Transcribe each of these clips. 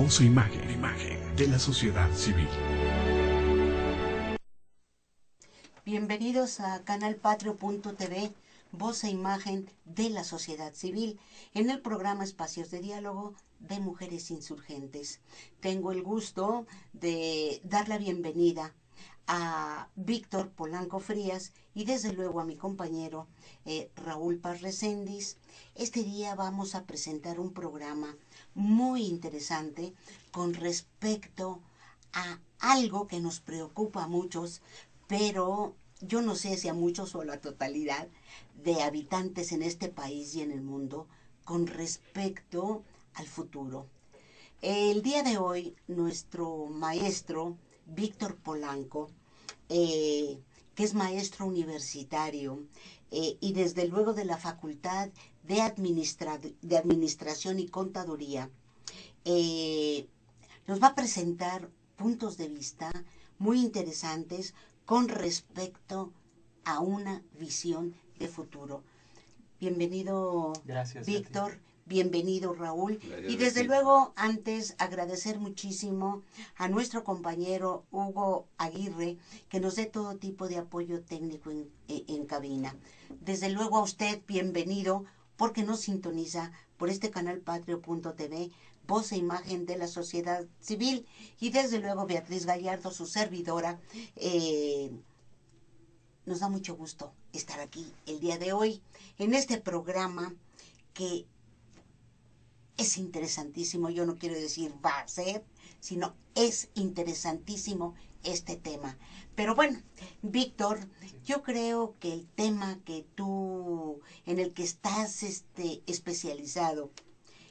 Voz e imagen de la sociedad civil. Bienvenidos a canalpatrio.tv, voz e imagen de la sociedad civil, en el programa Espacios de Diálogo de Mujeres Insurgentes. Tengo el gusto de dar la bienvenida a Víctor Polanco Frías y desde luego a mi compañero Raúl Paz Recendis. Este día vamos a presentar un programa muy interesante con respecto a algo que nos preocupa a muchos, pero yo no sé si a muchos o a la totalidad de habitantes en este país y en el mundo con respecto al futuro. El día de hoy, nuestro maestro Víctor Polanco, que es maestro universitario y desde luego de la Facultad de Administración y Contaduría, nos va a presentar puntos de vista muy interesantes con respecto a una visión de futuro. Bienvenido, gracias, Víctor. Bienvenido, Raúl. Gracias, Y desde Vicky. luego, antes, agradecer muchísimo a nuestro compañero Hugo Aguirre, que nos dé todo tipo de apoyo técnico en cabina. Desde luego a usted, bienvenido, porque nos sintoniza por este canal patrio.tv, voz e imagen de la sociedad civil. Y desde luego Beatriz Gallardo, su servidora. Nos da mucho gusto estar aquí el día de hoy en este programa que es interesantísimo. Yo no quiero decir va a ser, sino es interesantísimo este tema. Pero bueno, Víctor, yo creo que el tema que tú, en el que estás especializado,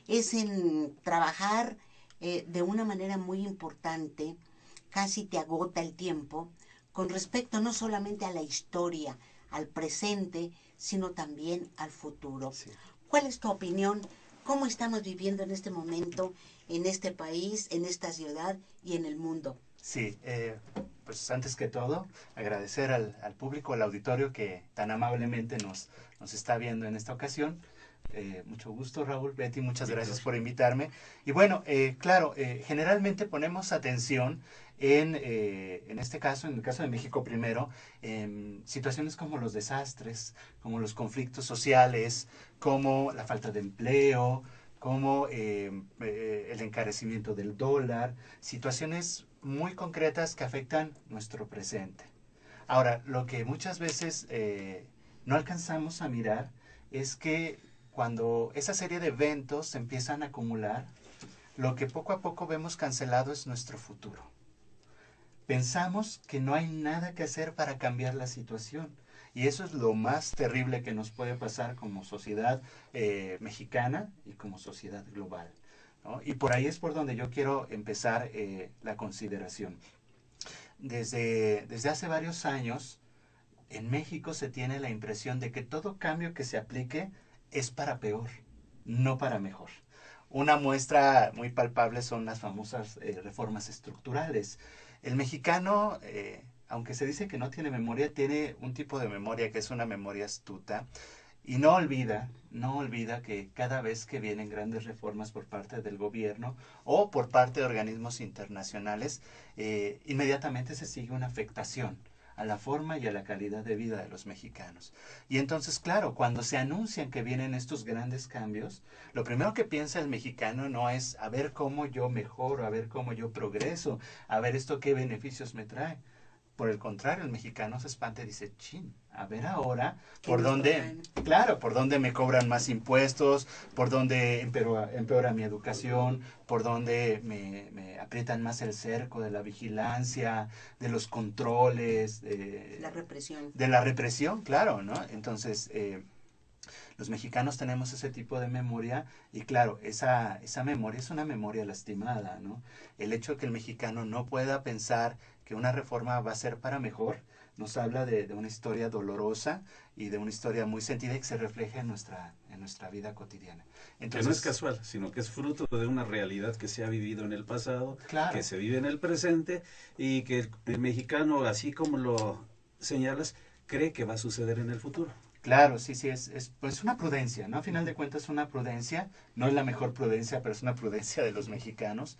es en trabajar de una manera muy importante, casi te agota el tiempo, con respecto no solamente a la historia, al presente, sino también al futuro. Sí. ¿Cuál es tu opinión? ¿Cómo estamos viviendo en este momento, en este país, en esta ciudad y en el mundo? Sí, pues antes que todo, agradecer al público, al auditorio que tan amablemente nos está viendo en esta ocasión. Mucho gusto, Raúl, Betty, muchas gracias por invitarme. Y bueno, claro, generalmente ponemos atención en este caso, en el caso de México primero, situaciones como los desastres, como los conflictos sociales, como la falta de empleo, como el encarecimiento del dólar, situaciones muy concretas que afectan nuestro presente. Ahora, lo que muchas veces no alcanzamos a mirar es que cuando esa serie de eventos se empiezan a acumular, lo que poco a poco vemos cancelado es nuestro futuro. Pensamos que no hay nada que hacer para cambiar la situación. Y eso es lo más terrible que nos puede pasar como sociedad mexicana y como sociedad global, ¿no? Y por ahí es por donde yo quiero empezar la consideración. Desde hace varios años, en México se tiene la impresión de que todo cambio que se aplique es para peor, no para mejor. Una muestra muy palpable son las famosas reformas estructurales. El mexicano, aunque se dice que no tiene memoria, tiene un tipo de memoria que es una memoria astuta y no olvida que cada vez que vienen grandes reformas por parte del gobierno o por parte de organismos internacionales, inmediatamente se sigue una afectación a la forma y a la calidad de vida de los mexicanos. Y entonces, claro, cuando se anuncian que vienen estos grandes cambios, lo primero que piensa el mexicano no es a ver cómo yo mejoro, a ver cómo yo progreso, a ver esto qué beneficios me trae. Por el contrario, el mexicano se espanta y dice, chin, a ver ahora, por dónde, claro, por dónde me cobran más impuestos, por dónde empeora mi educación, por dónde me aprietan más el cerco de la vigilancia, de los controles, La represión. de la represión, claro, ¿no? Entonces, los mexicanos tenemos ese tipo de memoria y claro, esa memoria es una memoria lastimada, ¿no? El hecho de que el mexicano no pueda pensar que una reforma va a ser para mejor, nos habla de una historia dolorosa y de una historia muy sentida y que se refleja en nuestra vida cotidiana. Entonces, que no es casual, sino que es fruto de una realidad que se ha vivido en el pasado, claro, que se vive en el presente y que el mexicano, así como lo señalas, cree que va a suceder en el futuro. Claro, sí, sí, es pues una prudencia, ¿no? A final de cuentas una prudencia, no es la mejor prudencia, pero es una prudencia de los mexicanos.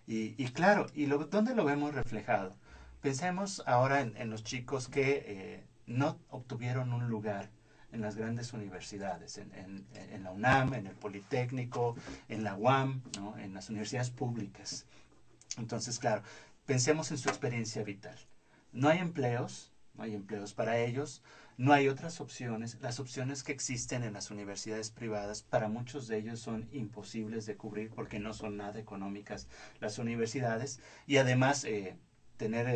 Y claro, ¿dónde lo vemos reflejado? Pensemos ahora en los chicos que no obtuvieron un lugar en las grandes universidades, en la UNAM, en el Politécnico, en la UAM, ¿no? En las universidades públicas. Entonces, claro, pensemos en su experiencia vital. No hay empleos, no hay empleos para ellos, no hay otras opciones. Las opciones que existen en las universidades privadas, para muchos de ellos son imposibles de cubrir porque no son nada económicas las universidades. Y además, tener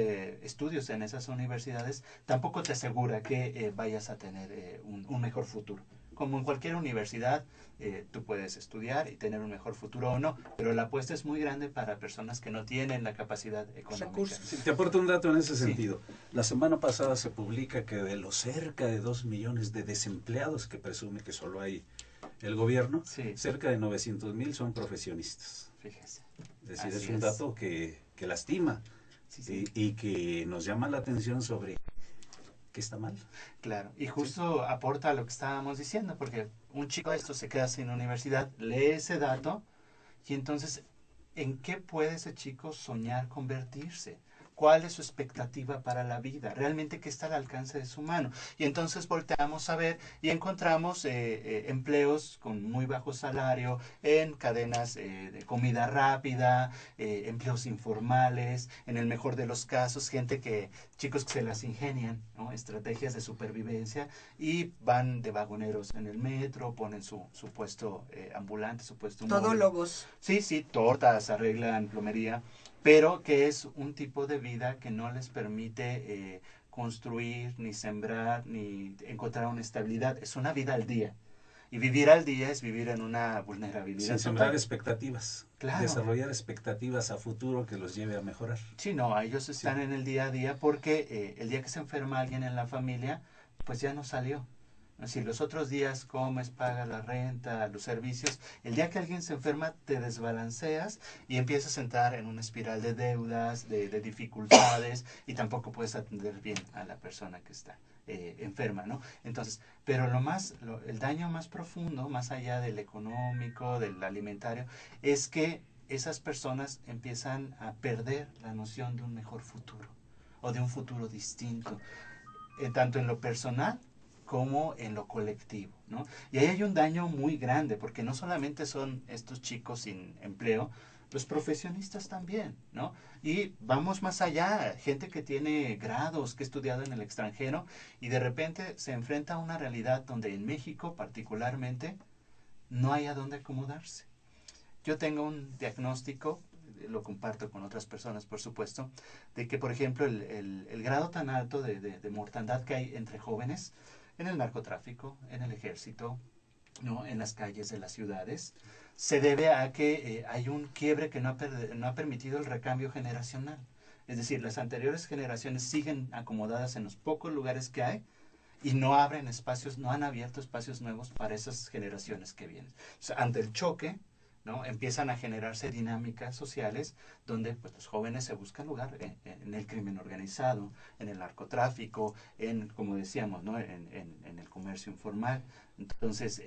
estudios en esas universidades tampoco te asegura que vayas a tener un mejor futuro. Como en cualquier universidad, tú puedes estudiar y tener un mejor futuro o no, pero la apuesta es muy grande para personas que no tienen la capacidad económica. Sí, te aporto un dato en ese Sí. sentido. La semana pasada se publica que de los cerca de 2 millones de desempleados que presume que solo hay el gobierno, Sí. cerca de 900,000 son profesionistas. Fíjese. Es decir, Así es un es. dato que lastima Sí, sí. y que nos llama la atención sobre qué está mal. Claro, y justo aporta a lo que estábamos diciendo, porque un chico de esto se queda sin universidad, lee ese dato, y entonces, ¿en qué puede ese chico soñar convertirse? ¿Cuál es su expectativa para la vida? ¿Realmente qué está al alcance de su mano? Y entonces volteamos a ver y encontramos empleos con muy bajo salario en cadenas de comida rápida, empleos informales, en el mejor de los casos, chicos que se las ingenian, ¿no? Estrategias de supervivencia y van de vagoneros en el metro, ponen su puesto ambulante, su puesto móvil. Todólogos. Sí, sí, tortas, arreglan plomería, pero que es un tipo de vida que no les permite construir, ni sembrar, ni encontrar una estabilidad. Es una vida al día. Y vivir al día es vivir en una vulnerabilidad Sin sembrar expectativas. Claro. Desarrollar expectativas a futuro que los lleve a mejorar. Sí, no, ellos están en el día a día porque el día que se enferma alguien en la familia, pues ya no salió. Si los otros días comes, pagas la renta, los servicios, el día que alguien se enferma te desbalanceas y empiezas a entrar en una espiral de deudas, de dificultades y tampoco puedes atender bien a la persona que está enferma, ¿no? Entonces, pero el daño más profundo, más allá del económico, del alimentario, es que esas personas empiezan a perder la noción de un mejor futuro o de un futuro distinto, tanto en lo personal como en lo colectivo, ¿no? Y ahí hay un daño muy grande, porque no solamente son estos chicos sin empleo, los profesionistas también, ¿no? Y vamos más allá, gente que tiene grados, que ha estudiado en el extranjero, y de repente se enfrenta a una realidad donde en México particularmente no hay a dónde acomodarse. Yo tengo un diagnóstico, lo comparto con otras personas, por supuesto, de que, por ejemplo, el grado tan alto de mortandad que hay entre jóvenes en el narcotráfico, en el ejército, ¿no? En las calles de las ciudades, se debe a que hay un quiebre que no ha permitido el recambio generacional. Es decir, las anteriores generaciones siguen acomodadas en los pocos lugares que hay y no abren espacios, no han abierto espacios nuevos para esas generaciones que vienen. O sea, ante el choque, ¿no? Empiezan a generarse dinámicas sociales donde pues, los jóvenes se buscan lugar en el crimen organizado, en el narcotráfico, como decíamos, ¿no? en el comercio informal. Entonces,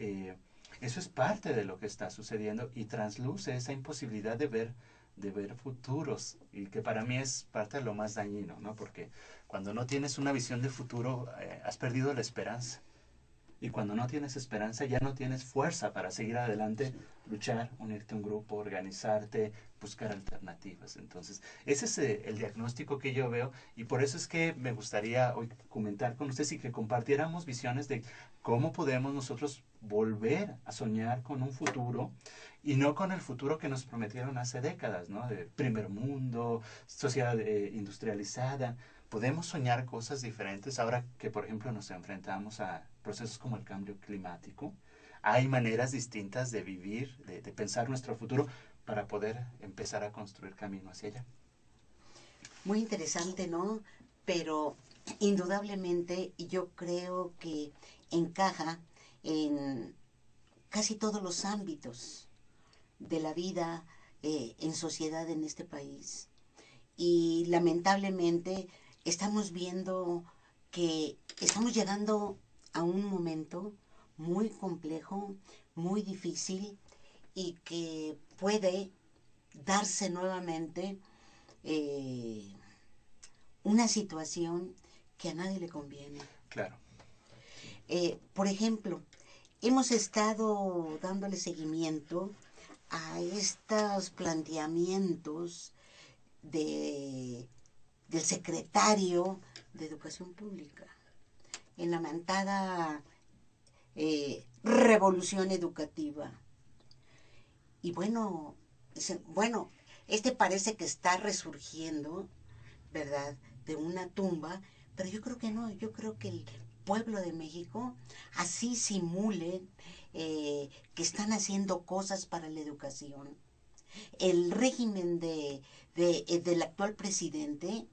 eso es parte de lo que está sucediendo y trasluce esa imposibilidad de ver futuros, y que para mí es parte de lo más dañino, ¿no? Porque cuando no tienes una visión de futuro, has perdido la esperanza. Y cuando no tienes esperanza, ya no tienes fuerza para seguir adelante, luchar, unirte a un grupo, organizarte, buscar alternativas. Entonces, ese es el diagnóstico que yo veo, y por eso es que me gustaría hoy comentar con ustedes y que compartiéramos visiones de cómo podemos nosotros volver a soñar con un futuro y no con el futuro que nos prometieron hace décadas, ¿no? De primer mundo, sociedad industrializada. Podemos soñar cosas diferentes ahora que, por ejemplo, nos enfrentamos a procesos como el cambio climático. Hay maneras distintas de vivir, de pensar nuestro futuro para poder empezar a construir camino hacia allá. Muy interesante, ¿no? Pero indudablemente yo creo que encaja en casi todos los ámbitos de la vida en sociedad en este país. Y lamentablemente estamos viendo que estamos llegando a un momento muy complejo, muy difícil y que puede darse nuevamente una situación que a nadie le conviene. Claro. Por ejemplo, hemos estado dándole seguimiento a estos planteamientos del secretario de Educación Pública en la mentada revolución educativa. Y bueno, este parece que está resurgiendo, ¿verdad?, de una tumba, pero yo creo que no, yo creo que el pueblo de México así simule que están haciendo cosas para la educación. El régimen del actual presidente,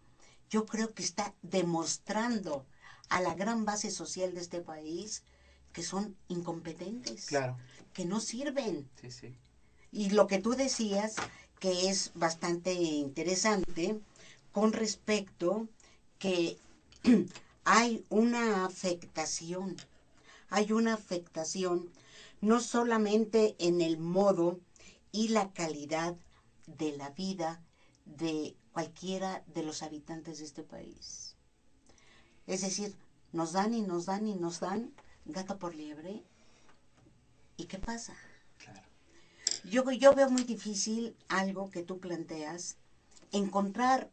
yo creo que está demostrando a la gran base social de este país que son incompetentes, Claro. que no sirven. Sí, sí. Y lo que tú decías, que es bastante interesante, con respecto que hay una afectación no solamente en el modo y la calidad de la vida de cualquiera de los habitantes de este país. Es decir, nos dan y nos dan y nos dan gato por liebre. ¿Y qué pasa? Claro. Yo veo muy difícil algo que tú planteas, encontrar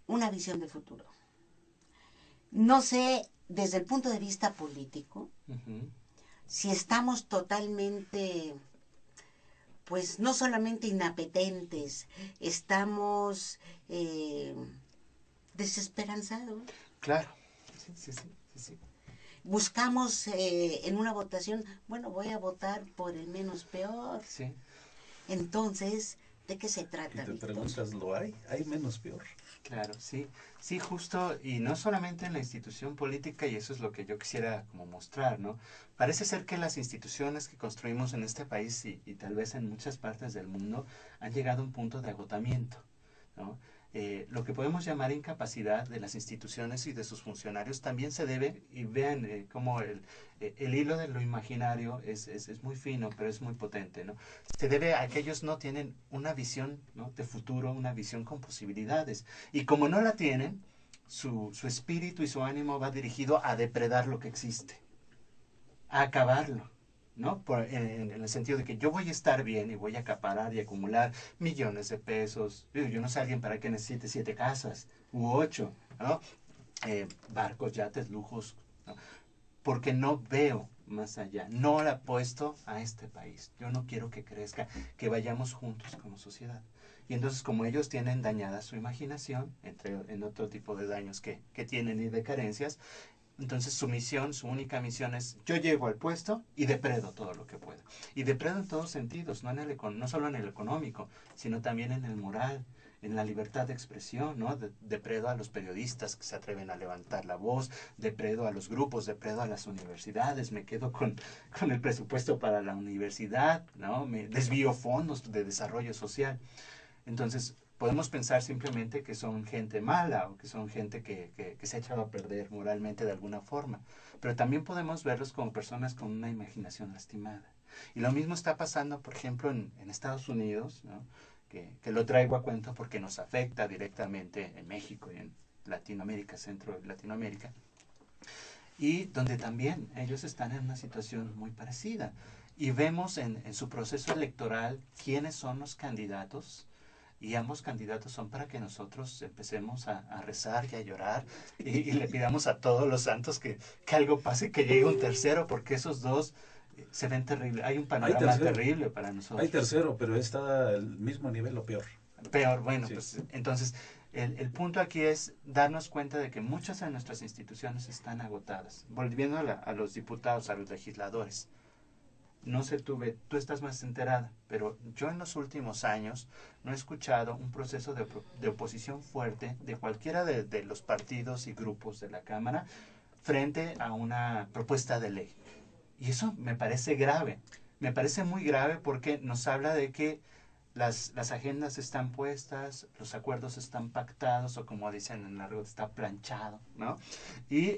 una visión de futuro. No sé, desde el punto de vista político, si estamos totalmente, pues no solamente inapetentes, estamos desesperanzados. Claro. Sí, sí, sí, sí, sí. Buscamos en una votación, bueno, voy a votar por el menos peor. Sí. Entonces, ¿de qué se trata, Y te Víctor? preguntas, ¿lo hay? ¿Hay menos peor? Claro, sí, sí, justo, y no solamente en la institución política, y eso es lo que yo quisiera como mostrar, ¿no? Parece ser que las instituciones que construimos en este país y tal vez en muchas partes del mundo han llegado a un punto de agotamiento, ¿no? Lo que podemos llamar incapacidad de las instituciones y de sus funcionarios también se debe, y vean cómo el hilo de lo imaginario es muy fino, pero es muy potente, ¿no? Se debe a que ellos no tienen una visión, ¿no?, de futuro, una visión con posibilidades. Y como no la tienen, su espíritu y su ánimo va dirigido a depredar lo que existe, a acabarlo, ¿no? En el sentido de que yo voy a estar bien y voy a acaparar y acumular millones de pesos. Yo no sé alguien para que necesite 7 casas u 8, ¿no? Barcos, yates, lujos, ¿no? Porque no veo más allá, no le apuesto a este país. Yo no quiero que crezca, que vayamos juntos como sociedad. Y entonces, como ellos tienen dañada su imaginación, en otro tipo de daños que tienen y de carencias, entonces su misión, su única misión es: yo llego al puesto y depredo todo lo que pueda. Y depredo en todos sentidos, no solo en el económico, sino también en el moral, en la libertad de expresión, ¿no? Depredo a los periodistas que se atreven a levantar la voz, depredo a los grupos, depredo a las universidades, me quedo con el presupuesto para la universidad, ¿no? Me desvío fondos de desarrollo social. Entonces, podemos pensar simplemente que son gente mala o que son gente que se ha echado a perder moralmente de alguna forma. Pero también podemos verlos como personas con una imaginación lastimada. Y lo mismo está pasando, por ejemplo, en Estados Unidos, ¿no? Que lo traigo a cuento porque nos afecta directamente en México y en Latinoamérica, Centro de Latinoamérica. Y donde también ellos están en una situación muy parecida. Y vemos en su proceso electoral quiénes son los candidatos. Y ambos candidatos son para que nosotros empecemos a rezar y a llorar y le pidamos a todos los santos que algo pase, que llegue un tercero, porque esos dos se ven terribles. Hay un panorama terrible para nosotros. Hay tercero, pero está al mismo nivel o peor. Peor, bueno, Sí. pues entonces el punto aquí es darnos cuenta de que muchas de nuestras instituciones están agotadas. Volviendo a los diputados, a los legisladores. No sé, tú estás más enterada, pero yo en los últimos años no he escuchado un proceso de oposición fuerte de cualquiera de los partidos y grupos de la Cámara frente a una propuesta de ley. Y eso me parece grave, me parece muy grave porque nos habla de que las agendas están puestas, los acuerdos están pactados, o como dicen en largo, está planchado, ¿no? Y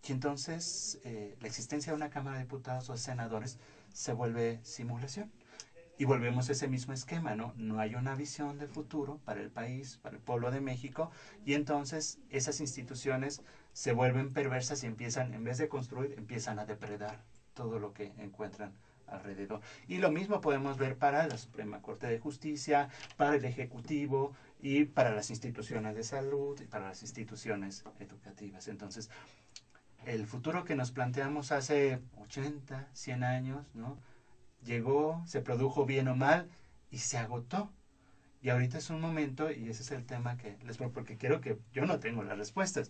Y entonces la existencia de una Cámara de Diputados o de senadores se vuelve simulación. Y volvemos a ese mismo esquema, ¿no? No hay una visión de futuro para el país, para el pueblo de México, y entonces esas instituciones se vuelven perversas y empiezan, en vez de construir, empiezan a depredar todo lo que encuentran alrededor. Y lo mismo podemos ver para la Suprema Corte de Justicia, para el Ejecutivo y para las instituciones de salud y para las instituciones educativas. Entonces, el futuro que nos planteamos hace 80, 100 años, ¿no? Llegó, se produjo bien o mal y se agotó. Y ahorita es un momento, y ese es el tema que les pongo, porque quiero que yo no tengo las respuestas,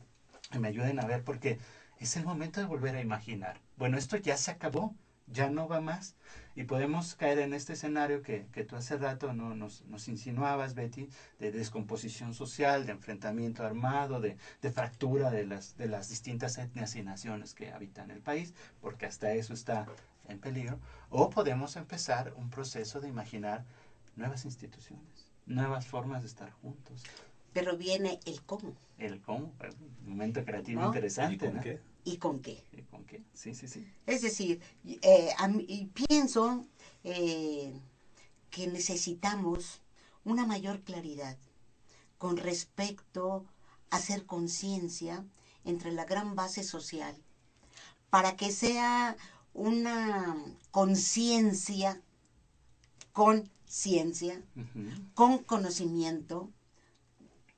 que me ayuden a ver, porque es el momento de volver a imaginar. Bueno, esto ya se acabó, ya no va más. Y podemos caer en este escenario que tú hace rato no nos insinuabas, Betty, de descomposición social, de enfrentamiento armado, de fractura de las distintas etnias y naciones que habitan el país, porque hasta eso está en peligro. O podemos empezar un proceso de imaginar nuevas instituciones, nuevas formas de estar juntos. Pero viene el cómo. El cómo, un momento creativo, ¿no? interesante. ¿Y con ¿no? qué? ¿Y con qué? ¿Y con qué? Sí, sí, sí. Es decir, pienso que necesitamos una mayor claridad con respecto a hacer conciencia entre la gran base social para que sea una conciencia con ciencia, con conocimiento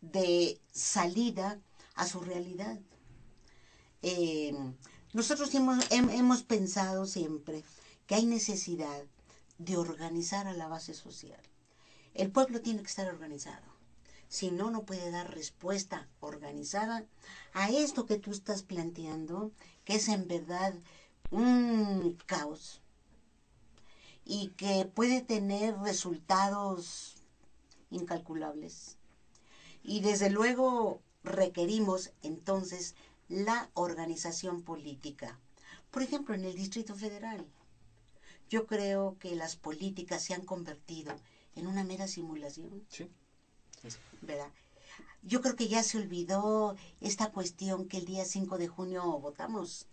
de salida a su realidad. Nosotros hemos pensado siempre que hay necesidad de organizar a la base social. El pueblo tiene que estar organizado. Si no, no puede dar respuesta organizada a esto que tú estás planteando, que es en verdad un caos y que puede tener resultados incalculables. Y desde luego requerimos entonces la organización política. Por ejemplo, en el Distrito Federal, yo creo que las políticas se han convertido en una mera simulación. Sí. Sí. ¿Verdad? Yo creo que ya se olvidó esta cuestión que el día 5 de junio votamos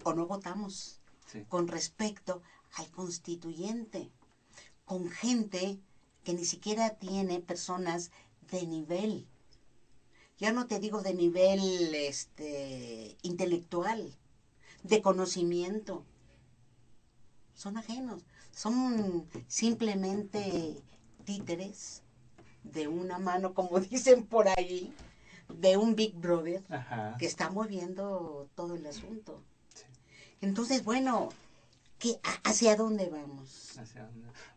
o no votamos Sí. con respecto al constituyente, con gente que ni siquiera tiene personas de nivel. Ya no te digo de nivel intelectual, de conocimiento. Son ajenos, son simplemente títeres de una mano, como dicen por ahí, de un Big Brother. Ajá. Que está moviendo todo el asunto. Sí. Entonces, bueno, ¿hacia dónde vamos?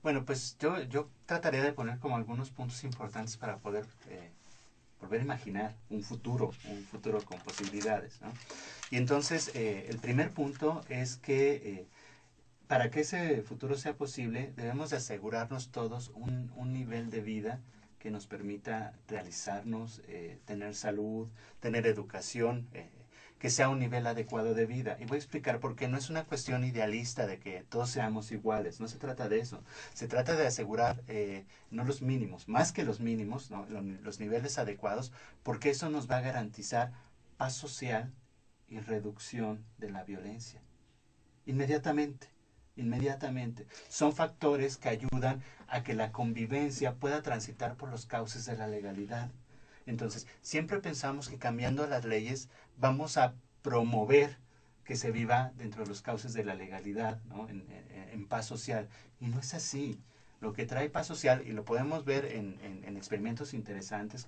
Bueno, pues yo trataría de poner como algunos puntos importantes para poder volver a imaginar un futuro con posibilidades, ¿no? Y entonces, el primer punto es que para que ese futuro sea posible, debemos de asegurarnos todos un nivel de vida que nos permita realizarnos, tener salud, tener educación, que sea un nivel adecuado de vida. Y voy a explicar por qué. No es una cuestión idealista de que todos seamos iguales, no se trata de eso. Se trata de asegurar no los mínimos, más que los mínimos, ¿no? Los niveles adecuados, porque eso nos va a garantizar paz social y reducción de la violencia. Inmediatamente. Son factores que ayudan a que la convivencia pueda transitar por los cauces de la legalidad. Entonces, siempre pensamos que cambiando las leyes vamos a promover que se viva dentro de los cauces de la legalidad, ¿no? en paz social. Y no es así. Lo que trae paz social, y lo podemos ver en experimentos interesantes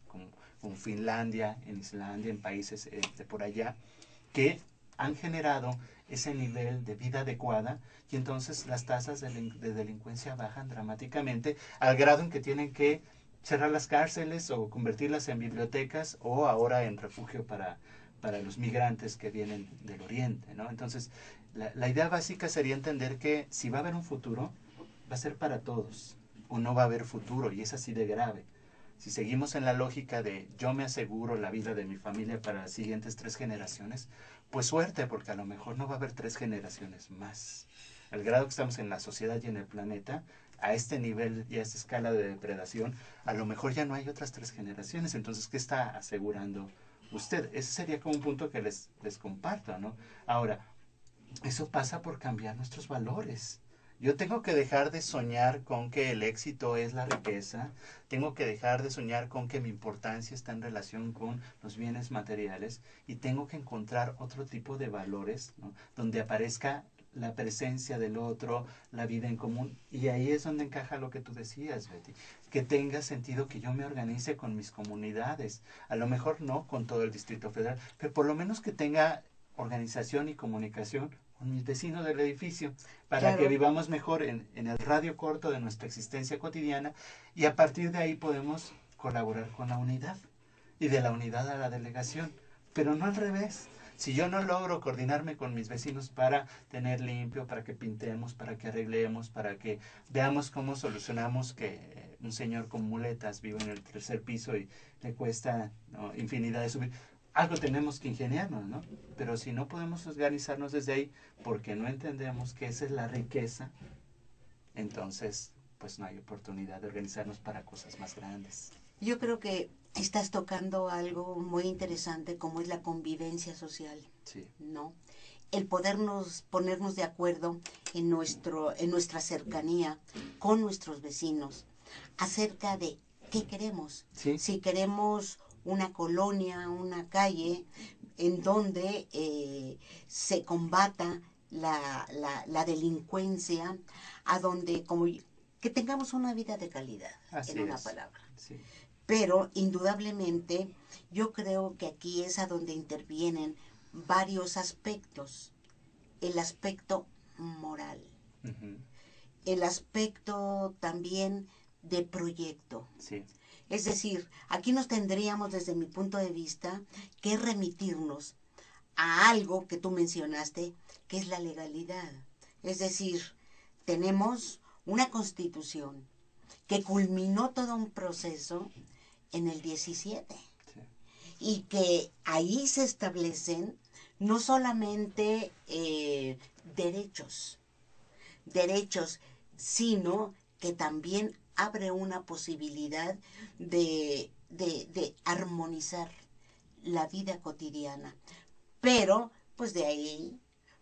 como Finlandia, en Islandia, en países de por allá, que han generado ese nivel de vida adecuada y entonces las tasas de delincuencia bajan dramáticamente al grado en que tienen que cerrar las cárceles o convertirlas en bibliotecas o ahora en refugio para los migrantes que vienen del oriente, ¿no? Entonces, la idea básica sería entender que si va a haber un futuro, va a ser para todos o no va a haber futuro y es así de grave. Si seguimos en la lógica de yo me aseguro la vida de mi familia para las siguientes 3 generaciones, pues suerte, porque a lo mejor no va a haber 3 generaciones más. Al grado que estamos en la sociedad y en el planeta, a este nivel y a esta escala de depredación, a lo mejor ya no hay otras 3 generaciones. Entonces, ¿qué está asegurando usted. Ese sería como un punto que les comparto, ¿no? Ahora, eso pasa por cambiar nuestros valores. Yo tengo que dejar de soñar con que el éxito es la riqueza, tengo que dejar de soñar con que mi importancia está en relación con los bienes materiales y tengo que encontrar otro tipo de valores, ¿no? Donde aparezca la presencia del otro, la vida en común, y ahí es donde encaja lo que tú decías, Betty, que tenga sentido que yo me organice con mis comunidades, a lo mejor no con todo el Distrito Federal, pero por lo menos que tenga organización y comunicación con mis vecinos del edificio, para que vivamos mejor en el radio corto de nuestra existencia cotidiana, y a partir de ahí podemos colaborar con la unidad, y de la unidad a la delegación, pero no al revés. Si yo no logro coordinarme con mis vecinos para tener limpio, para que pintemos, para que arreglemos, para que veamos cómo solucionamos que un señor con muletas vive en el 3er piso y le cuesta, ¿no?, infinidad de subir, algo tenemos que ingeniarnos, ¿no? Pero si no podemos organizarnos desde ahí porque no entendemos que esa es la riqueza, entonces pues no hay oportunidad de organizarnos para cosas más grandes. Yo creo que estás tocando algo muy interesante como es la convivencia social, sí, ¿no? El ponernos de acuerdo en nuestra cercanía con nuestros vecinos acerca de qué queremos. sí, Si queremos una colonia, una calle en donde se combata la delincuencia, a donde que tengamos una vida de calidad, así en una es. palabra. Sí. Pero indudablemente yo creo que aquí es a donde intervienen varios aspectos. El aspecto moral, Uh-huh. el aspecto también de proyecto. Sí. Es decir, aquí nos tendríamos, desde mi punto de vista, que remitirnos a algo que tú mencionaste, que es la legalidad. Es decir, tenemos una constitución que culminó todo un proceso en el 17 Sí. y que ahí se establecen no solamente derechos, sino que también abre una posibilidad de armonizar la vida cotidiana. Pero, pues de ahí,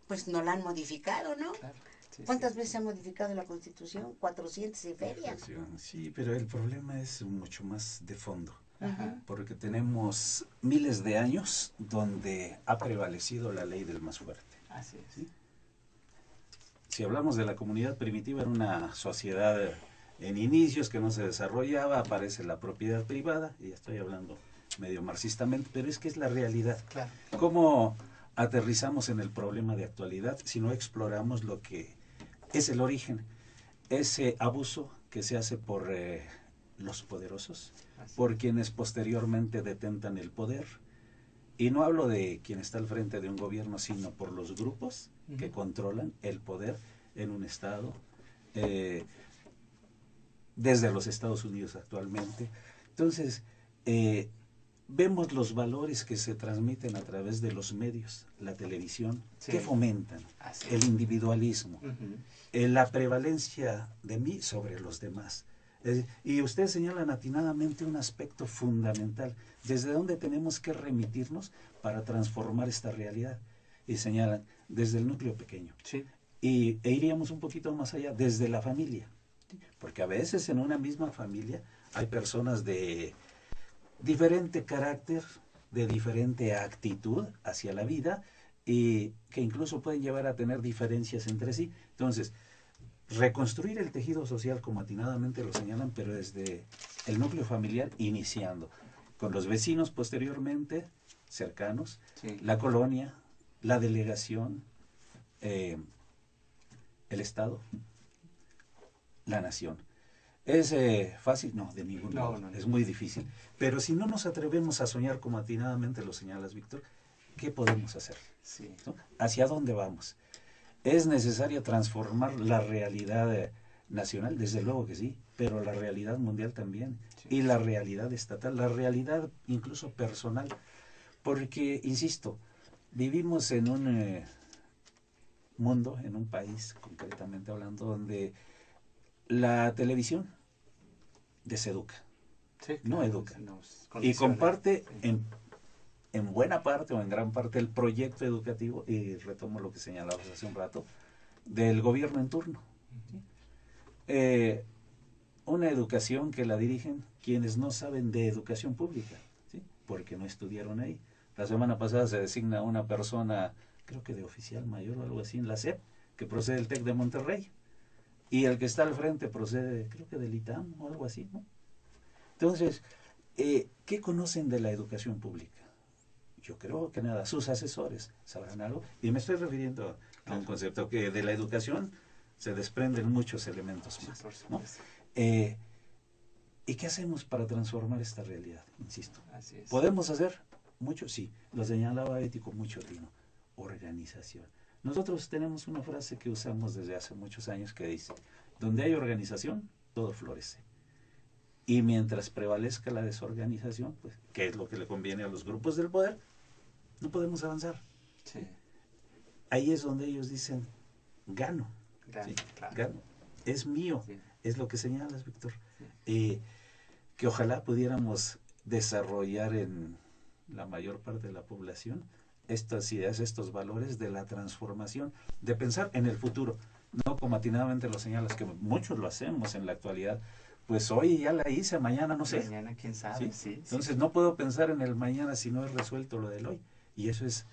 pues no la han modificado, ¿no? Claro. Sí, ¿Cuántas sí. veces se ha modificado la Constitución? 400 y feria. Sí, pero el problema es mucho más de fondo, Ajá. porque tenemos miles de años donde ha prevalecido la ley del más fuerte. Así es. ¿Sí? Si hablamos de la comunidad primitiva, era una sociedad en inicios que no se desarrollaba, aparece la propiedad privada, y ya estoy hablando medio marxistamente, pero es que es la realidad. Claro. ¿Cómo aterrizamos en el problema de actualidad si no exploramos lo que es el origen? Ese abuso que se hace por los poderosos, Así. por quienes posteriormente detentan el poder, y no hablo de quien está al frente de un gobierno, sino por los grupos que Ujú. controlan el poder en un estado, desde los Estados Unidos actualmente. Entonces, vemos los valores que se transmiten a través de los medios, la televisión, Sí. que fomentan Así el es. individualismo, Ujú. la prevalencia de mí sobre los demás. Y ustedes señalan atinadamente un aspecto fundamental, desde dónde tenemos que remitirnos para transformar esta realidad. Y señalan desde el núcleo pequeño. Sí. E iríamos un poquito más allá, desde la familia. Porque a veces en una misma familia hay personas de diferente carácter, de diferente actitud hacia la vida, y que incluso pueden llevar a tener diferencias entre sí. Entonces, reconstruir el tejido social, como atinadamente lo señalan, pero desde el núcleo familiar, iniciando con los vecinos posteriormente, cercanos, Sí. la colonia, la delegación, el Estado, la nación. ¿Es fácil? No, de ningún No, modo. no, no. Es muy difícil. Pero si no nos atrevemos a soñar como atinadamente lo señalas, Víctor, ¿qué podemos hacer? Sí. ¿No? ¿Hacia dónde vamos? ¿Es necesario transformar la realidad nacional? Desde luego que sí, pero la realidad mundial también. Sí. Y la realidad estatal, la realidad incluso personal. Porque, insisto, vivimos en un mundo, en un país, concretamente hablando, donde la televisión deseduca, Sí, no claro, educa. nos Y condiciona. comparte Sí. en buena parte o en gran parte el proyecto educativo, y retomo lo que señalabas hace un rato, del gobierno en turno. ¿Sí? Una educación que la dirigen quienes no saben de educación pública, ¿sí? Porque no estudiaron ahí. La semana pasada se designa una persona, creo que de oficial mayor o algo así en la SEP, que procede del TEC de Monterrey, y el que está al frente procede, creo que del ITAM o algo así, ¿no? Entonces, ¿qué conocen de la educación pública? Yo creo que nada, sus asesores sabrán algo, y me estoy refiriendo a un concepto que de la educación se desprenden muchos elementos más, ¿no? ¿Y qué hacemos para transformar esta realidad? Insisto, Así es. ¿podemos hacer mucho? Sí, lo señalaba Ético mucho, Tino. Organización. Nosotros tenemos una frase que usamos desde hace muchos años que dice, donde hay organización, todo florece. Y mientras prevalezca la desorganización, pues, que es lo que le conviene a los grupos del poder, no podemos avanzar. Sí. Ahí es donde ellos dicen, gano. Gano, ¿sí? claro. Gano. Es mío. Sí. Es lo que señalas, Víctor. Sí. Que ojalá pudiéramos desarrollar en la mayor parte de la población estas ideas, estos valores de la transformación, de pensar en el futuro. No como atinadamente lo señalas, que muchos lo hacemos en la actualidad. Pues hoy ya la hice, mañana no sé. Mañana quién sabe, ¿Sí? sí. Entonces sí. no puedo pensar en el mañana si no he resuelto lo del hoy. Y eso es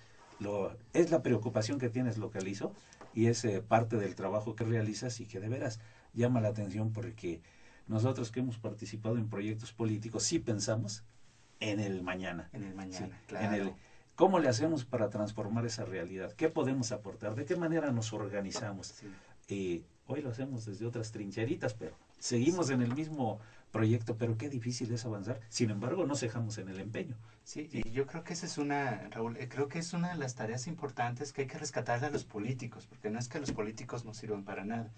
la preocupación que tienes, localizo, y es parte del trabajo que realizas y que de veras llama la atención porque nosotros que hemos participado en proyectos políticos sí pensamos en el mañana. En el mañana, Sí, claro. en el cómo le hacemos para transformar esa realidad, qué podemos aportar, de qué manera nos organizamos. Sí. Hoy lo hacemos desde otras trincheritas, pero seguimos en el mismo proyecto, pero qué difícil es avanzar. Sin embargo, no cejamos en el empeño. Sí, y yo creo que esa es una, Raúl, creo que es una de las tareas importantes que hay que rescatarle a los políticos, porque no es que los políticos no sirvan para nada.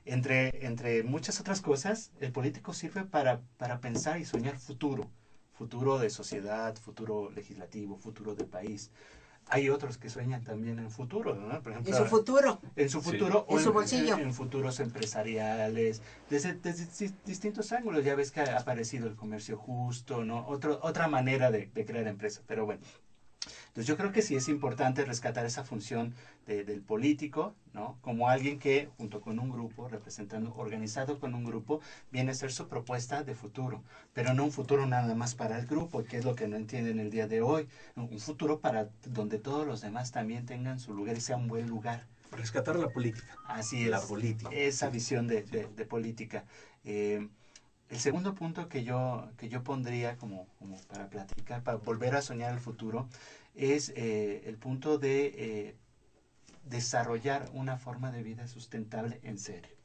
Entre muchas otras cosas, el político sirve para pensar y soñar futuro, futuro de sociedad, futuro legislativo, futuro del país. Hay otros que sueñan también en futuro, ¿no? Por ejemplo, En su futuro. en su Sí. futuro En o su bolsillo. en futuros empresariales, desde distintos ángulos. Ya ves que ha aparecido el comercio justo, ¿no? Otra manera de crear empresas, pero bueno. Entonces yo creo que sí es importante rescatar esa función del político, ¿no? Como alguien que, junto con un grupo, representando, organizado con un grupo, viene a ser su propuesta de futuro, pero no un futuro nada más para el grupo, que es lo que no entienden el día de hoy, un futuro para donde todos los demás también tengan su lugar y sea un buen lugar. Rescatar la política. Así es, La política. esa visión de política. El segundo punto que yo pondría como para platicar, para volver a soñar el futuro, es el punto de desarrollar una forma de vida sustentable en serio,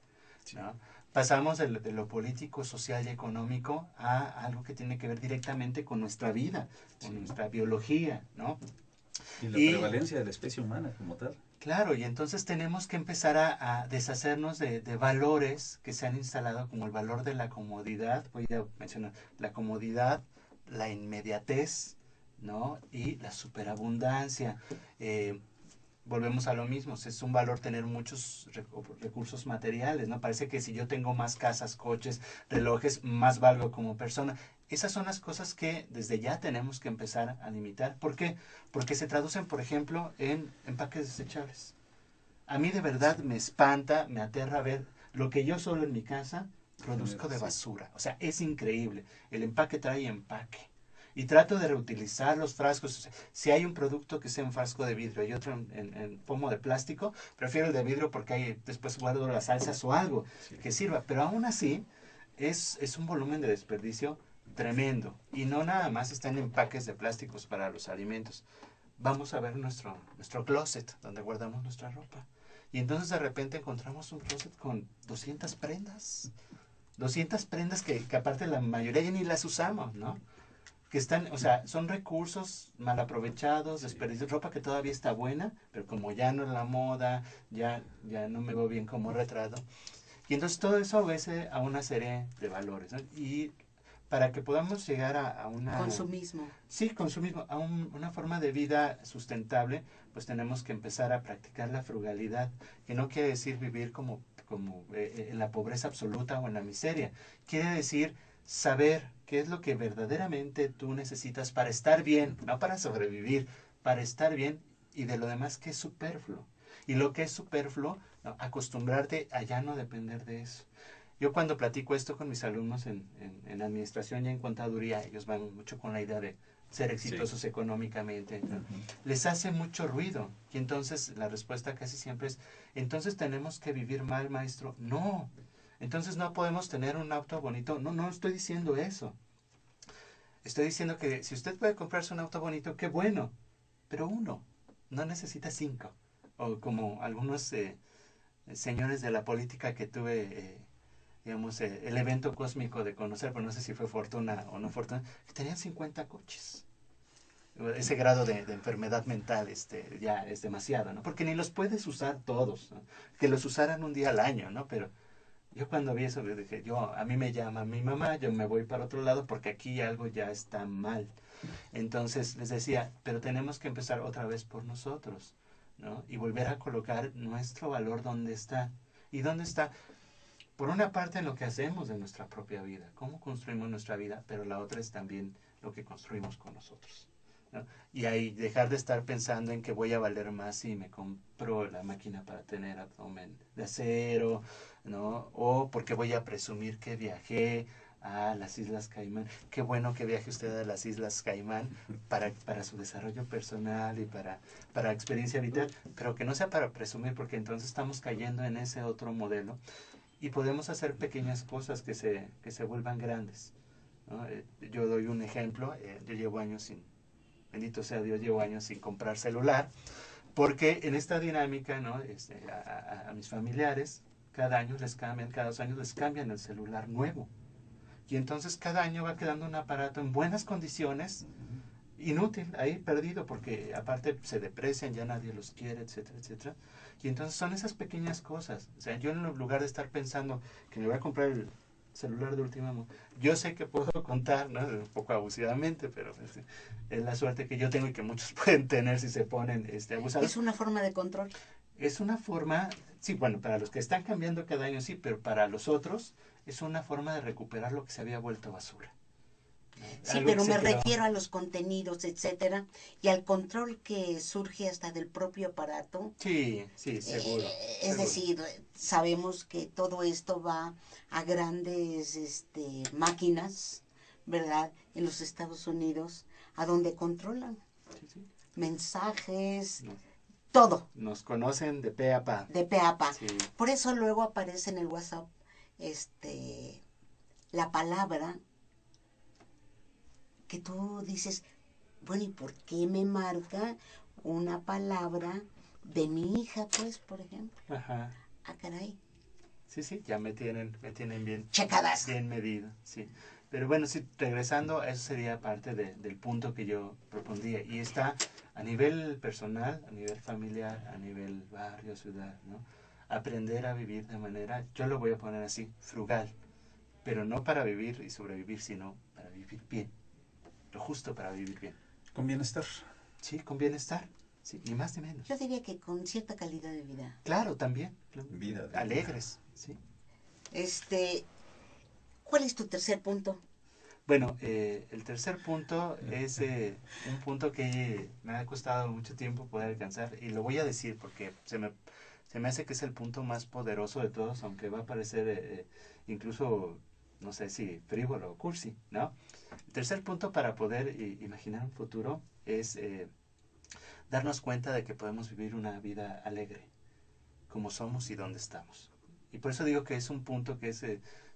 ¿no? Pasamos de lo político, social y económico a algo que tiene que ver directamente con nuestra vida, con nuestra biología, ¿no? Y la prevalencia de la especie humana como tal. Claro, y entonces tenemos que empezar a deshacernos de valores que se han instalado, como el valor de la comodidad, voy a mencionar la comodidad, la inmediatez, ¿no? Y la superabundancia. Volvemos a lo mismo, es un valor tener muchos recursos materiales, ¿no? Parece que si yo tengo más casas, coches, relojes, más valgo como persona. Esas son las cosas que desde ya tenemos que empezar a limitar. ¿Por qué? Porque se traducen, por ejemplo, en empaques desechables. A mí de verdad me espanta, me aterra ver lo que yo solo en mi casa produzco de basura. O sea, es increíble. El empaque trae empaque. Y trato de reutilizar los frascos. O sea, si hay un producto que sea en frasco de vidrio y otro en pomo de plástico, prefiero el de vidrio porque ahí después guardo las salsas o algo que sirva. Pero aún así es un volumen de desperdicio tremendo. Y no nada más está en empaques de plásticos para los alimentos. Vamos a ver nuestro closet donde guardamos nuestra ropa. Y entonces de repente encontramos un closet con 200 prendas. 200 prendas que aparte la mayoría ya ni las usamos, ¿no? Que están, o sea, son recursos mal aprovechados, desperdicios, ropa que todavía está buena, pero como ya no es la moda, ya no me veo bien como retrato. Y entonces todo eso obedece a una serie de valores, ¿no? Y para que podamos llegar a una... Consumismo. Sí, consumismo, a una forma de vida sustentable, pues tenemos que empezar a practicar la frugalidad, que no quiere decir vivir como en la pobreza absoluta o en la miseria. Quiere decir saber qué es lo que verdaderamente tú necesitas para estar bien, no para sobrevivir, para estar bien, y de lo demás que es superfluo. Y lo que es superfluo, ¿no? Acostumbrarte a ya no depender de eso. Yo cuando platico esto con mis alumnos en administración y en contaduría, ellos van mucho con la idea de ser exitosos económicamente, ¿no? Les hace mucho ruido. Y entonces la respuesta casi siempre es, entonces tenemos que vivir mal, maestro. No, entonces no podemos tener un auto bonito. No, no estoy diciendo eso. Estoy diciendo que si usted puede comprarse un auto bonito, qué bueno, pero uno, no necesita 5. O como algunos señores de la política que tuve, digamos, el evento cósmico de conocer, pero no sé si fue fortuna o no fortuna, que tenían 50 coches. Ese grado de enfermedad mental ya es demasiado, ¿no? Porque ni los puedes usar todos, ¿no? Que los usaran un día al año, ¿no? Pero yo cuando vi eso dije, a mí me llama mi mamá, yo me voy para otro lado porque aquí algo ya está mal. Entonces les decía, pero tenemos que empezar otra vez por nosotros, ¿no? Y volver a colocar nuestro valor donde está. ¿Y dónde está? Por una parte en lo que hacemos de nuestra propia vida, cómo construimos nuestra vida, pero la otra es también lo que construimos con nosotros, ¿no? Y ahí dejar de estar pensando en que voy a valer más si me compro la máquina para tener abdomen de acero, ¿no? O porque voy a presumir que viajé a las Islas Caimán. Qué bueno que viaje usted a las Islas Caimán para su desarrollo personal y para experiencia vital, pero que no sea para presumir, porque entonces estamos cayendo en ese otro modelo y podemos hacer pequeñas cosas que se vuelvan grandes, ¿no? Yo doy un ejemplo, yo llevo años bendito sea Dios, llevo años sin comprar celular, porque en esta dinámica, ¿no? A mis familiares, cada año les cambian, cada 2 años les cambian el celular nuevo. Y entonces cada año va quedando un aparato en buenas condiciones, inútil, ahí perdido, porque aparte se deprecian, ya nadie los quiere, etcétera, etcétera. Y entonces son esas pequeñas cosas. O sea, yo en lugar de estar pensando que me voy a comprar el celular de última mano, yo sé que puedo contar, ¿no? Un poco abusivamente, pero es la suerte que yo tengo y que muchos pueden tener si se ponen abusados. Es una forma de control. Es una forma, sí, bueno, para los que están cambiando cada año sí, pero para los otros es una forma de recuperar lo que se había vuelto basura. Sí, Algo pero que me se quedó. refiero a los contenidos, etcétera, y al control que surge hasta del propio aparato. Sí, sí, seguro. Es seguro. decir, sabemos que todo esto va a grandes máquinas, ¿verdad? En los Estados Unidos, a donde controlan Sí, sí. mensajes, Nos, todo, nos conocen de pe a pa. de pe a pa. Sí, Por eso luego aparece en el WhatsApp la palabra que tú dices, bueno, ¿y por qué me marca una palabra de mi hija, pues, por ejemplo? ajá. Ah, caray. Sí, sí, ya me tienen bien, Checadas. bien medido, sí. Pero bueno, sí, regresando, eso sería parte del punto que yo propondría. Y está a nivel personal, a nivel familiar, a nivel barrio, ciudad, ¿no? Aprender a vivir de manera, yo lo voy a poner así, frugal. Pero no para vivir y sobrevivir, sino para vivir bien. Lo justo para vivir bien. Con bienestar. Sí, con bienestar. Sí, ni más ni menos. Yo diría que con cierta calidad de vida. Claro, también. Vida digna. Alegres, sí. ¿Cuál es tu tercer punto? Bueno, el tercer punto es un punto que me ha costado mucho tiempo poder alcanzar y lo voy a decir porque se me hace que es el punto más poderoso de todos, aunque va a parecer incluso, no sé si frívolo o cursi, ¿no? El tercer punto para poder imaginar un futuro es darnos cuenta de que podemos vivir una vida alegre, como somos y donde estamos. Y por eso digo que es un punto que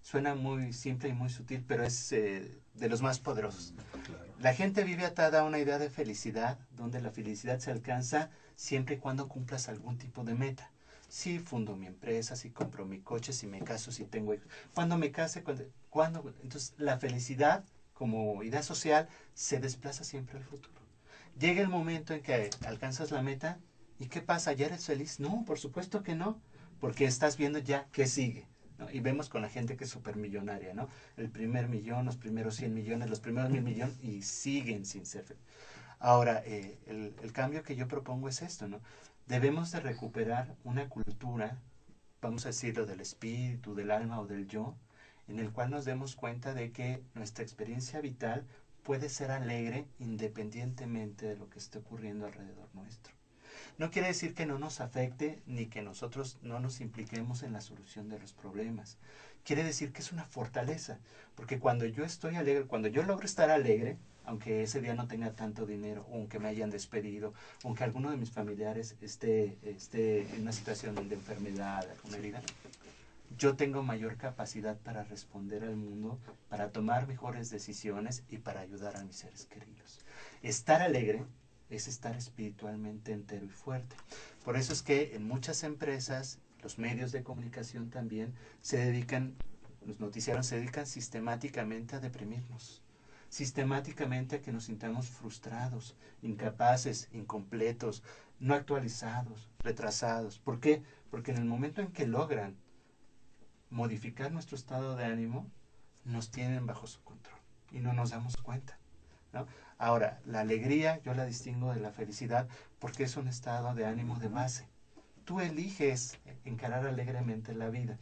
suena muy simple y muy sutil, pero es de los más poderosos. Claro. La gente vive atada a una idea de felicidad, donde la felicidad se alcanza siempre y cuando cumplas algún tipo de meta. Si fundo mi empresa, si compro mi coche, si me caso, si tengo hijos. Cuando me case, cuando entonces la felicidad como idea social se desplaza siempre al futuro. Llega el momento en que alcanzas la meta y ¿qué pasa? ¿Ya eres feliz? No, por supuesto que no, porque estás viendo ya qué sigue, ¿no? Y vemos con la gente que es supermillonaria, ¿no? El primer millón, los primeros 100 millones, los primeros 1000 millones y siguen sin ser felices. Ahora, el cambio que yo propongo es esto, ¿no? Debemos de recuperar una cultura, vamos a decirlo, del espíritu, del alma o del yo, en el cual nos demos cuenta de que nuestra experiencia vital puede ser alegre independientemente de lo que esté ocurriendo alrededor nuestro. No quiere decir que no nos afecte ni que nosotros no nos impliquemos en la solución de los problemas. Quiere decir que es una fortaleza, porque cuando yo estoy alegre, cuando yo logro estar alegre, aunque ese día no tenga tanto dinero, o aunque me hayan despedido, aunque alguno de mis familiares esté en una situación de enfermedad, alguna herida, yo tengo mayor capacidad para responder al mundo, para tomar mejores decisiones y para ayudar a mis seres queridos. Estar alegre es estar espiritualmente entero y fuerte. Por eso es que en muchas empresas, los medios de comunicación también los noticiarios se dedican sistemáticamente a deprimirnos, sistemáticamente a que nos sintamos frustrados, incapaces, incompletos, no actualizados, retrasados. ¿Por qué? Porque en el momento en que logran modificar nuestro estado de ánimo, nos tienen bajo su control y no nos damos cuenta, ¿no? Ahora, la alegría yo la distingo de la felicidad porque es un estado de ánimo de base. Tú eliges encarar alegremente la vida.